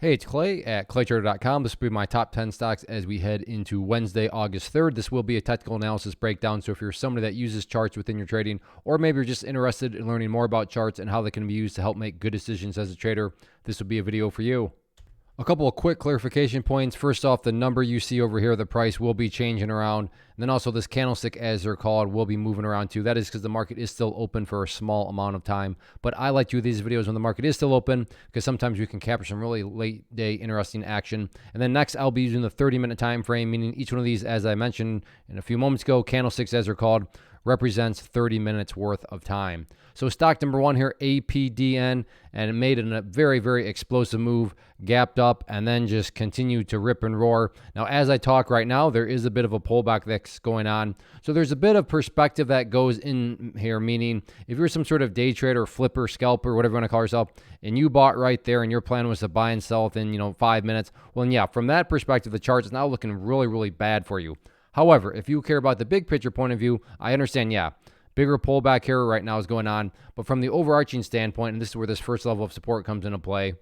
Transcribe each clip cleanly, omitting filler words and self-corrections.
Hey, it's Clay at claytrader.com. This will be my top 10 stocks as we head into Wednesday, August 3rd. This will be a technical analysis breakdown. So if you're somebody that uses charts within your trading, or maybe you're just interested in learning more about charts and how they can be used to help make good decisions as a trader, this will be a video for you. A couple of quick clarification points. First off, the number you see over here, the price will be changing around. And then also this candlestick, as they're called, will be moving around too. That is because the market is still open for a small amount of time. But I like to do these videos when the market is still open because sometimes we can capture some really late day interesting action. And then next, I'll be using the 30-minute time frame, meaning each one of these, as I mentioned in a few moments ago, candlesticks, as they're called, represents 30 minutes worth of time. So stock number one here, APDN, and it made a very, very explosive move, gapped up, and then just continued to rip and roar. Now, as I talk right now, there is a bit of a pullback that's going on. So there's a bit of perspective that goes in here, meaning if you're some sort of day trader, flipper, scalper, whatever you want to call yourself, and you bought right there and your plan was to buy and sell within, 5 minutes, well, yeah, from that perspective, the chart is now looking really, really bad for you. However, if you care about the big picture point of view, I understand, yeah, bigger pullback here right now is going on. But from the overarching standpoint, and this is where this first level of support comes into play,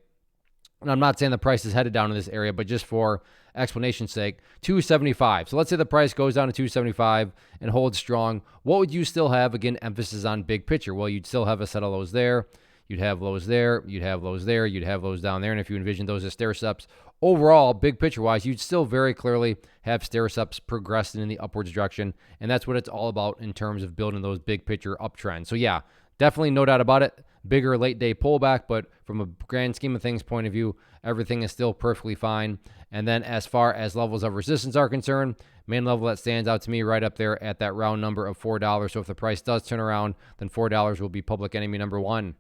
and I'm not saying the price is headed down in this area, but just for explanation's sake, 275. So let's say the price goes down to 275 and holds strong. What would you still have? Again, emphasis on big picture. Well, you'd still have a set of lows there. You'd have lows there, you'd have lows there, you'd have lows down there. And if you envision those as stair-steps, overall, big picture-wise, you'd still very clearly have stair-steps progressing in the upwards direction. And that's what it's all about in terms of building those big picture uptrends. So yeah, definitely no doubt about it. Bigger late day pullback, but from a grand scheme of things point of view, everything is still perfectly fine. And then as far as levels of resistance are concerned, main level that stands out to me right up there at that round number of $4. So if the price does turn around, then $4 will be public enemy number one.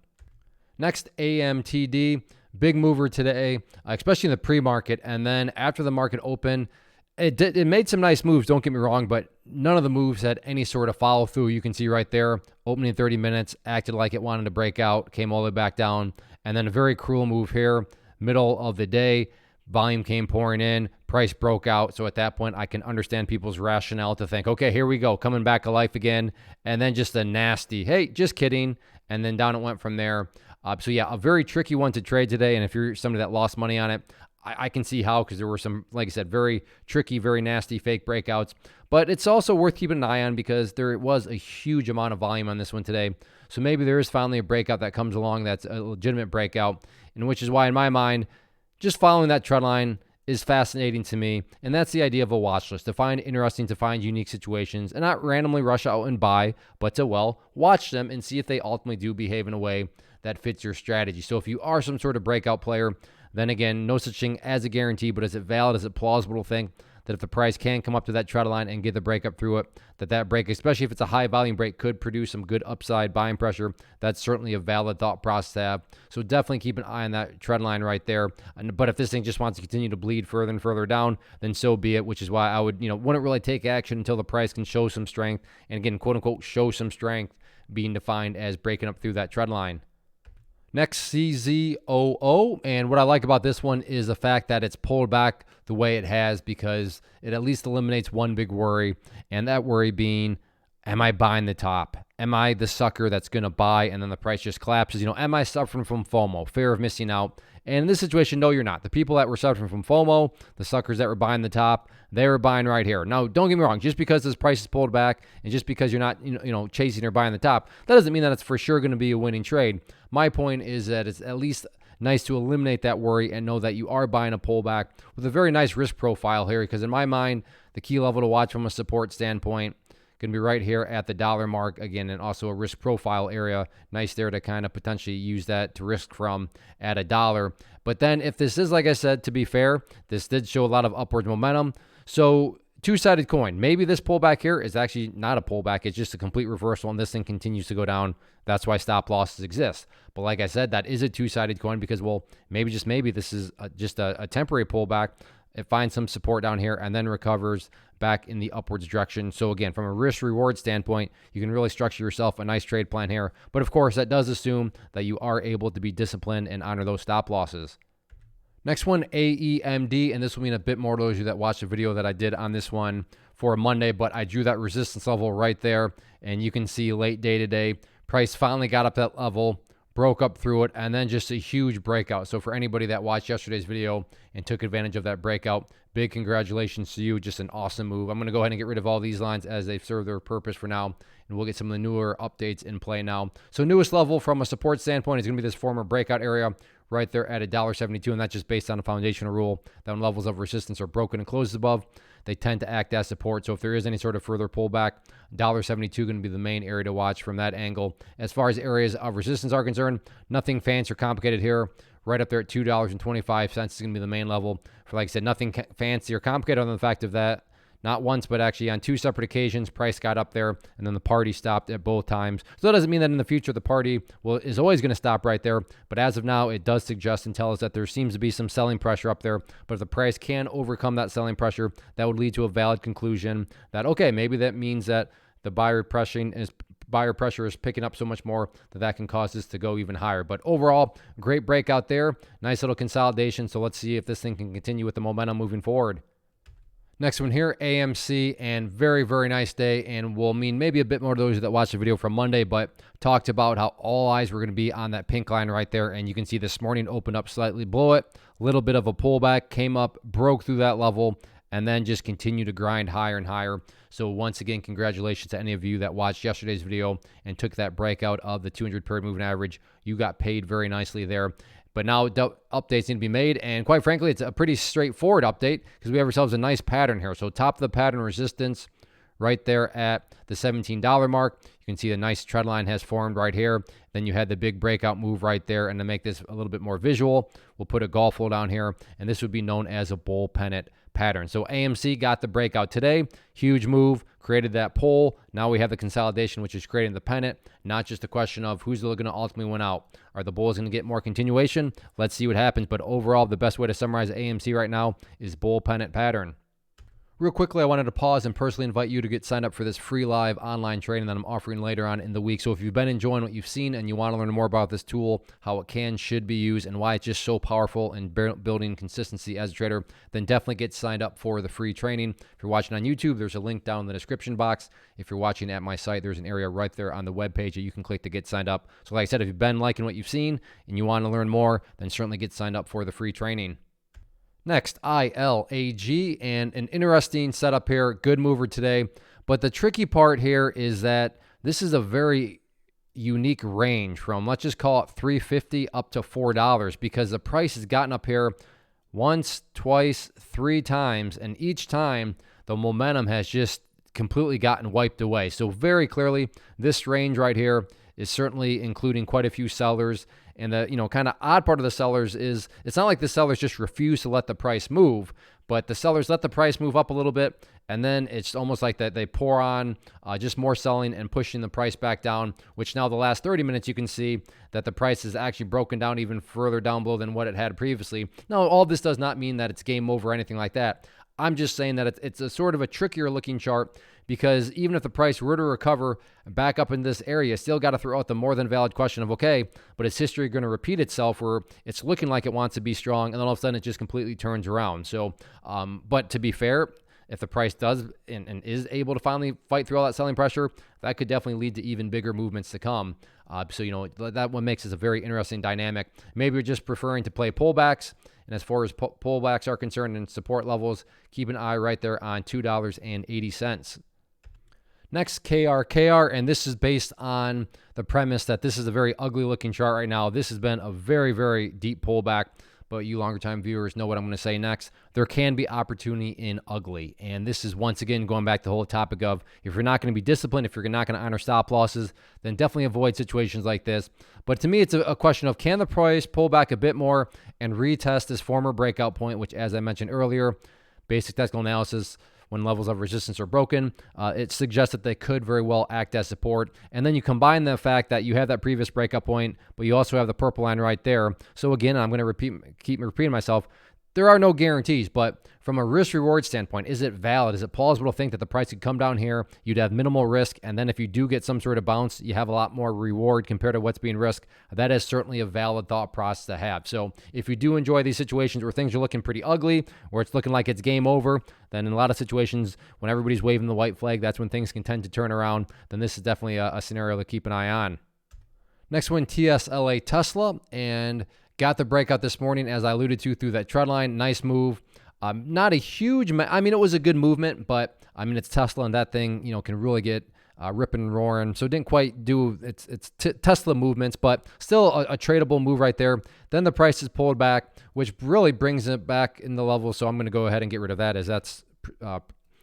Next, AMTD, big mover today, especially in the pre-market. And then after the market opened, it made some nice moves, don't get me wrong, but none of the moves had any sort of follow through. You can see right there, opening 30 minutes, acted like it wanted to break out, came all the way back down. And then a very cruel move here, middle of the day, volume came pouring in, price broke out. So at that point, I can understand people's rationale to think, okay, here we go, coming back to life again. And then just a nasty, hey, just kidding. And then down it went from there. So yeah, a very tricky one to trade today. And if you're somebody that lost money on it, I can see how, because there were some, like I said, very tricky, very nasty fake breakouts. But it's also worth keeping an eye on because there was a huge amount of volume on this one today. So maybe there is finally a breakout that comes along that's a legitimate breakout, and which is why, in my mind, just following that trend line is fascinating to me. And that's the idea of a watch list, to find interesting, to find unique situations, and not randomly rush out and buy, but to, well, watch them and see if they ultimately do behave in a way that fits your strategy. So if you are some sort of breakout player, then again, no such thing as a guarantee, but is it valid? Is it plausible to think that if the price can come up to that trend line and get the break up through it, that break, especially if it's a high volume break, could produce some good upside buying pressure? That's certainly a valid thought process to have. So definitely keep an eye on that trend line right there. But if this thing just wants to continue to bleed further and further down, then so be it, which is why I would, wouldn't really take action until the price can show some strength. And again, quote unquote, show some strength being defined as breaking up through that trend line. Next, CZOO, and what I like about this one is the fact that it's pulled back the way it has, because it at least eliminates one big worry, and that worry being, am I buying the top? Am I the sucker that's going to buy and then the price just collapses? Am I suffering from FOMO, fear of missing out? And in this situation, no, you're not. The people that were suffering from FOMO, the suckers that were buying the top, they were buying right here. Now, don't get me wrong. Just because this price is pulled back and just because you're not, chasing or buying the top, that doesn't mean that it's for sure going to be a winning trade. My point is that it's at least nice to eliminate that worry and know that you are buying a pullback with a very nice risk profile here, because in my mind, the key level to watch from a support standpoint going to be right here at the dollar mark again, and also a risk profile area. Nice there to kind of potentially use that to risk from at $1. But then if this is, like I said, to be fair, this did show a lot of upward momentum. So two-sided coin. Maybe this pullback here is actually not a pullback. It's just a complete reversal, and this thing continues to go down. That's why stop losses exist. But like I said, that is a two-sided coin because, well, maybe, just maybe, this is just a temporary pullback. It finds some support down here and then recovers back in the upwards direction. So again, from a risk-reward standpoint, you can really structure yourself a nice trade plan here. But of course, that does assume that you are able to be disciplined and honor those stop losses. Next one, AEMD, and this will mean a bit more to those of you that watched the video that I did on this one for Monday, but I drew that resistance level right there, and you can see late day today, price finally got up that level, broke up through it, and then just a huge breakout. So for anybody that watched yesterday's video and took advantage of that breakout, big congratulations to you. Just an awesome move. I'm going to go ahead and get rid of all these lines as they've served their purpose for now, and we'll get some of the newer updates in play now. So newest level from a support standpoint is going to be this former breakout area right there at $1.72, and that's just based on a foundational rule that when levels of resistance are broken and closes above, they tend to act as support. So if there is any sort of further pullback, $1.72 going to be the main area to watch from that angle. As far as areas of resistance are concerned, nothing fancy or complicated here. Right up there at $2.25 is going to be the main level. For, like I said, nothing fancy or complicated other than the fact of that not once, but actually on two separate occasions, price got up there, and then the party stopped at both times. So that doesn't mean that in the future the party is always going to stop right there, but as of now, it does suggest and tell us that there seems to be some selling pressure up there. But if the price can overcome that selling pressure, that would lead to a valid conclusion that, okay, maybe that means that the buyer pressure is picking up so much more that can cause this to go even higher. But overall, great breakout there. Nice little consolidation. So let's see if this thing can continue with the momentum moving forward. Next one here, AMC, and very, very nice day, and will mean maybe a bit more to those that watched the video from Monday, but talked about how all eyes were going to be on that pink line right there, and you can see this morning opened up slightly below it, little bit of a pullback, came up, broke through that level, and then just continued to grind higher and higher. So once again, congratulations to any of you that watched yesterday's video and took that breakout of the 200 period moving average. You got paid very nicely there. But now updates need to be made, and quite frankly, it's a pretty straightforward update because we have ourselves a nice pattern here. So top of the pattern resistance right there at the $17 mark. You can see the nice trend line has formed right here. Then you had the big breakout move right there, and to make this a little bit more visual, we'll put a golf hole down here, and this would be known as a bull pennant pattern. So AMC got the breakout today, huge move, created that pole. Now we have the consolidation, which is creating the pennant, not just a question of who's going to ultimately win out. Are the bulls going to get more continuation? Let's see what happens. But overall, the best way to summarize AMC right now is bull pennant pattern. Real quickly, I wanted to pause and personally invite you to get signed up for this free live online training that I'm offering later on in the week. So if you've been enjoying what you've seen and you want to learn more about this tool, how it should be used, and why it's just so powerful in building consistency as a trader, then definitely get signed up for the free training. If you're watching on YouTube, there's a link down in the description box. If you're watching at my site, there's an area right there on the webpage that you can click to get signed up. So like I said, if you've been liking what you've seen and you want to learn more, then certainly get signed up for the free training. Next, ILAG, and an interesting setup here. Good mover today. But the tricky part here is that this is a very unique range from, let's just call it $3.50 up to $4, because the price has gotten up here once, twice, three times, and each time the momentum has just completely gotten wiped away. So very clearly, this range right here is certainly including quite a few sellers. And the kind of odd part of the sellers is it's not like the sellers just refuse to let the price move, but the sellers let the price move up a little bit, and then it's almost like that they pour on just more selling and pushing the price back down, which now the last 30 minutes you can see that the price is actually broken down even further down below than what it had previously. Now, all this does not mean that it's game over or anything like that. I'm just saying that it's a sort of a trickier looking chart, because even if the price were to recover back up in this area, still got to throw out the more than valid question of, okay, but is history going to repeat itself where it's looking like it wants to be strong and then all of a sudden it just completely turns around? So, but to be fair, if the price does and is able to finally fight through all that selling pressure, that could definitely lead to even bigger movements to come. So, that one makes this a very interesting dynamic. Maybe you're just preferring to play pullbacks. And as far as pullbacks are concerned and support levels, keep an eye right there on $2.80. Next, KRKR, and this is based on the premise that this is a very ugly looking chart right now. This has been a very, very deep pullback, but you longer time viewers know what I'm going to say next. There can be opportunity in ugly, and this is once again going back to the whole topic of if you're not going to be disciplined, if you're not going to honor stop losses, then definitely avoid situations like this. But to me, it's a question of, can the price pull back a bit more and retest this former breakout point, which, as I mentioned earlier, basic technical analysis, when levels of resistance are broken, it suggests that they could very well act as support. And then you combine the fact that you have that previous breakup point, but you also have the purple line right there. So again, I'm going to keep repeating myself. There are no guarantees, but from a risk-reward standpoint, is it valid? Is it plausible to think that the price could come down here, you'd have minimal risk, and then if you do get some sort of bounce, you have a lot more reward compared to what's being risked? That is certainly a valid thought process to have. So if you do enjoy these situations where things are looking pretty ugly, where it's looking like it's game over, then in a lot of situations, when everybody's waving the white flag, that's when things can tend to turn around. Then this is definitely a scenario to keep an eye on. Next one, TSLA Tesla, and got the breakout this morning, as I alluded to, through that trend line. Nice move. Not a huge, I mean, it was a good movement, but I mean, it's Tesla, and that thing, can really get ripping and roaring. So it didn't quite do its Tesla movements, but still a tradable move right there. Then the price is pulled back, which really brings it back in the level. So I'm going to go ahead and get rid of that, as that's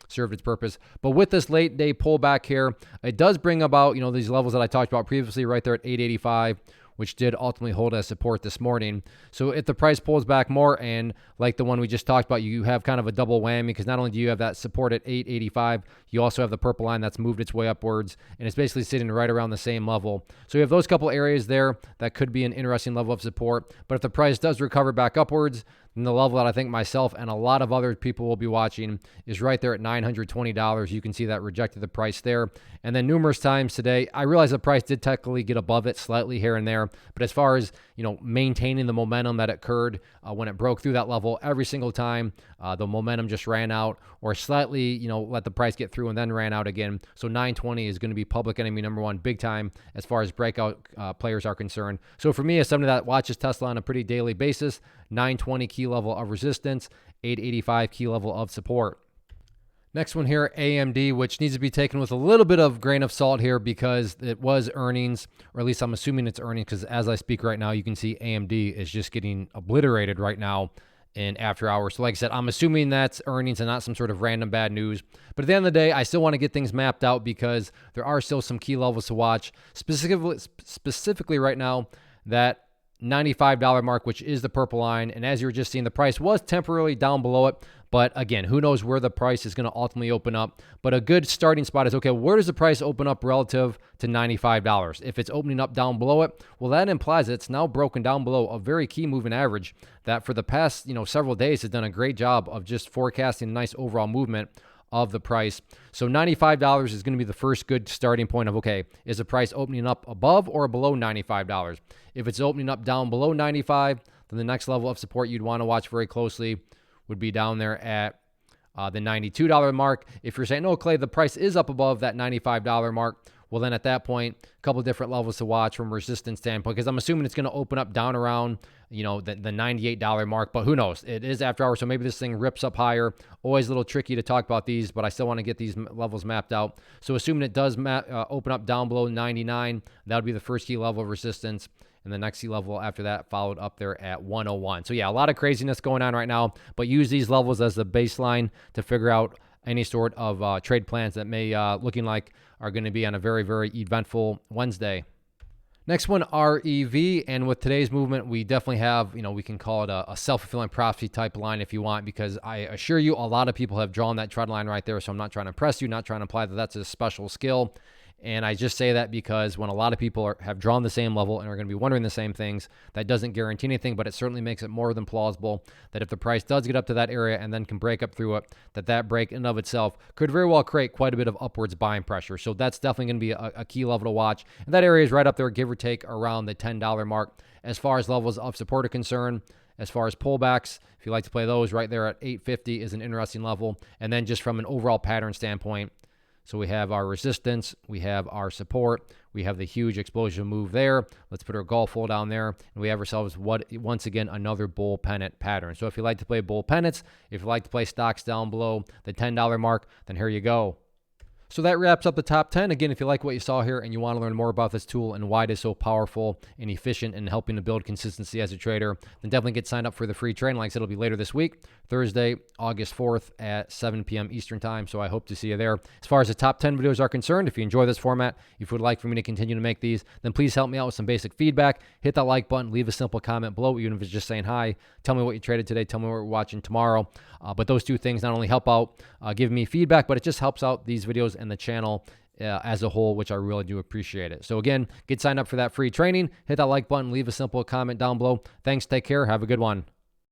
served its purpose. But with this late day pullback here, it does bring about, these levels that I talked about previously right there at 885, which did ultimately hold as support this morning. So if the price pulls back more, and like the one we just talked about, you have kind of a double whammy, because not only do you have that support at 885, you also have the purple line that's moved its way upwards, and it's basically sitting right around the same level. So you have those couple areas there that could be an interesting level of support. But if the price does recover back upwards, then the level that I think myself and a lot of other people will be watching is right there at $920. You can see that rejected the price there. And then numerous times today, I realize the price did technically get above it slightly here and there. But as far as, maintaining the momentum that occurred when it broke through that level, every single time the momentum just ran out, or slightly, let the price get through and then ran out again. So 920 is going to be public enemy number one big time as far as breakout players are concerned. So for me, as somebody that watches Tesla on a pretty daily basis, 920 key level of resistance, 885 key level of support. Next one here, AMD, which needs to be taken with a little bit of grain of salt here, because it was earnings, or at least I'm assuming it's earnings, because as I speak right now, you can see AMD is just getting obliterated right now in after hours. So like I said, I'm assuming that's earnings and not some sort of random bad news. But at the end of the day, I still want to get things mapped out, because there are still some key levels to watch, specifically right now, that $95 mark, which is the purple line. And as you were just seeing, the price was temporarily down below it. But again, who knows where the price is going to ultimately open up. But a good starting spot is, okay, where does the price open up relative to $95? If it's opening up down below it, well, that implies it's now broken down below a very key moving average that for the past, several days has done a great job of just forecasting a nice overall movement of the price. So $95 is going to be the first good starting point of, okay, is the price opening up above or below $95? If it's opening up down below 95, then the next level of support you'd want to watch very closely would be down there at the $92 mark. If you're saying, no, Clay, the price is up above that $95 mark, well, then at that point, a couple different levels to watch from a resistance standpoint, because I'm assuming it's going to open up down around, the $98 mark, but who knows? It is after hours, so maybe this thing rips up higher. Always a little tricky to talk about these, but I still want to get these levels mapped out. So assuming it does open up down below 99, that would be the first key level of resistance. And the next key level after that followed up there at 101. So yeah, a lot of craziness going on right now, but use these levels as the baseline to figure out any sort of trade plans that may looking like are going to be on a very, very eventful Wednesday. Next one, REV. And with today's movement, we definitely have, we can call it a self-fulfilling prophecy type line if you want, because I assure you a lot of people have drawn that trend line right there. So I'm not trying to impress you, not trying to imply that that's a special skill. And I just say that because when a lot of people have drawn the same level and are going to be wondering the same things, that doesn't guarantee anything, but it certainly makes it more than plausible that if the price does get up to that area and then can break up through it, that break in and of itself could very well create quite a bit of upwards buying pressure. So that's definitely going to be a key level to watch. And that area is right up there, give or take around the $10 mark. As far as levels of support are concerned, as far as pullbacks, if you like to play those, right there at 850 is an interesting level. And then just from an overall pattern standpoint, so we have our resistance, we have our support, we have the huge explosion move there. Let's put our golf hole down there, and we have ourselves, once again, another bull pennant pattern. So if you like to play bull pennants, if you like to play stocks down below the $10 mark, then here you go. So that wraps up the top 10. Again, if you like what you saw here and you want to learn more about this tool and why it is so powerful and efficient in helping to build consistency as a trader, then definitely get signed up for the free training. Like I said, it'll be later this week, Thursday, August 4th at 7 p.m. Eastern time. So I hope to see you there. As far as the top 10 videos are concerned, if you enjoy this format, if you would like for me to continue to make these, then please help me out with some basic feedback. Hit that like button, leave a simple comment below, even if it's just saying hi. Tell me what you traded today. Tell me what we're watching tomorrow. But those two things not only help out giving me feedback, but it just helps out these videos and the channel as a whole, which I really do appreciate it. So again, get signed up for that free training. Hit that like button, leave a simple comment down below. Thanks, take care, have a good one.